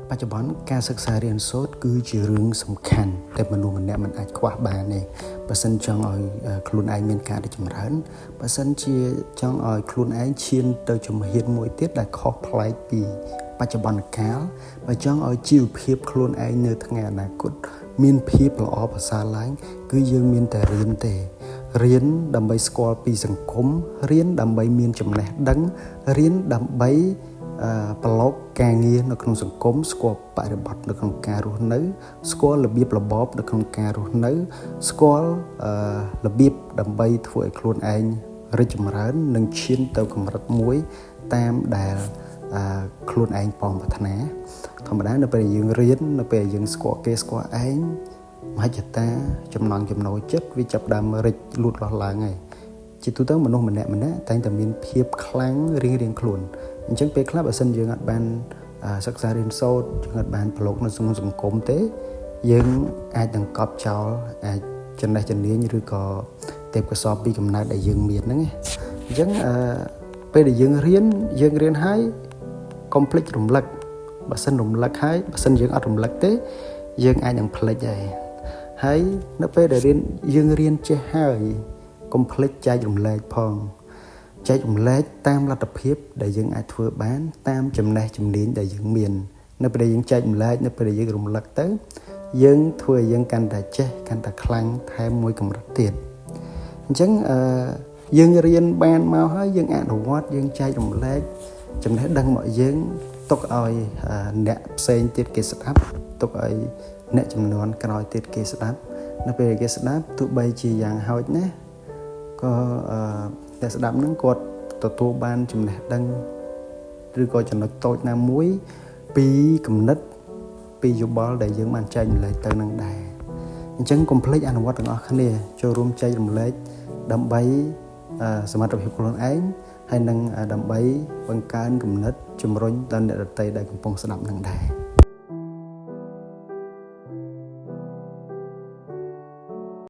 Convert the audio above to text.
បច្ចុប្បន្នការសិក្សារៀនសូត្រគឺជារឿងសំខាន់ដែលមនុស្សម្នាក់មិនអាចខ្វះបានទេបើសិនចង់ឲ្យខ្លួនឯងមានការរីកចម្រើនបើសិនជាចង់ឲ្យខ្លួនឯងឈានទៅជំហានមួយទៀតដែលខុសប្លែកពីបច្ចុប្បន្នកាលបើចង់ឲ្យជីវភាពខ្លួនឯងនៅថ្ងៃអនាគតមានភាពល្អប្រសើរឡើងគឺយើងមានតែរៀនទេរៀនដើម្បីស្គាល់ពីសង្គមរៀនដើម្បីមានចំណេះដឹងរៀនដើម្បីប្រឡូកការងារនៅក្នុងសង្គមស្គាល់បរិបទនៅក្នុងការរស់នៅស្គាល់របៀបរបបនៅក្នុងការរស់នៅស្គាល់របៀបដើម្បីធ្វើឲ្យខ្លួនឯងរីកចម្រើននិងឈានទៅកម្រិតមួយតាមដែលខ្លួនឯងពងប្រាថ្នាធម្មតានៅពេលយើងរៀននៅពេលយើងស្គាល់គេស្គាល់ឯងមហិច្ឆតាចំណង់ចំណូលចិត្តវាចាប់ផ្ដើមរិចលូតលាស់ឡើងហើយជាទូទៅមនុស្សម្នាក់តែងតែមានភាពខ្លាំងរៀងខ្លួនអញ្ចឹងពេលខ្លះបើសិនយើងអត់បានសិក្សារៀនសូត្រយើងអត់បានប្រឡូកនៅក្នុងសង្គមទេយើងអាចនឹងកប់ចោលអាចចំណេះជំនាញឬក៏ទេពកោសល្យពីកំណើតដែលយើងមានហ្នឹងអញ្ចឹងពេលដែលយើងរៀនហើយកុំភ្លេចរំលឹកបើសិនរំលឹកហើយបើសិនយើងអត់រំលឹកទេយើងអាចនឹងភ្លេចហើយនៅពេលដែលយើងរៀនចេះហើយកុំភ្លេចចែករំលែកផងចែករំលែកតាមលទ្ធភាពដែលយើងអាចធ្វើបានតាមចំណេះជំនាញដែលយើងមាននៅពេលដែលយើងចែករំលែកនៅពេលដែលយើងរំលឹកទៅយើងធ្វើឲ្យយើងកាន់តែចេះកាន់តែខ្លាំងថែមមួយកម្រិតទៀតអញ្ចឹងយើងរៀនបានមកហើយយើងអនុវត្តយើងចែករំលែកចំណេះដឹងរបស់យើងទុកឲ្យអ្នកផ្សេងទៀតគេស្ដាប់ទុកឲ្យអ្នកចំនួនក្រោយទៀតគេស្ដាប់នៅពេលគេស្ដាប់ទោះបីជាយ៉ាងហោចណាស់ក៏អ្នកស្ដាប់ហ្នឹងគាត់ទទួលបានចំណេះដឹងឬក៏ចំណុចតូចណាមួយពីគំនិតពីយោបល់ដែលយើងបានចែករំលែកទៅនឹងដែរអញ្ចឹងកុំភ្លេចអនុវត្តទាំងអស់គ្នាចូលរួមចែករំលែកដើម្បីសមត្ថភាពខ្លួនឯងហើយនឹងដើម្បីបង្កើនគំនិតជំរុញដល់អ្នកដទៃដែលកំពុងស្ដាប់នឹងដែរ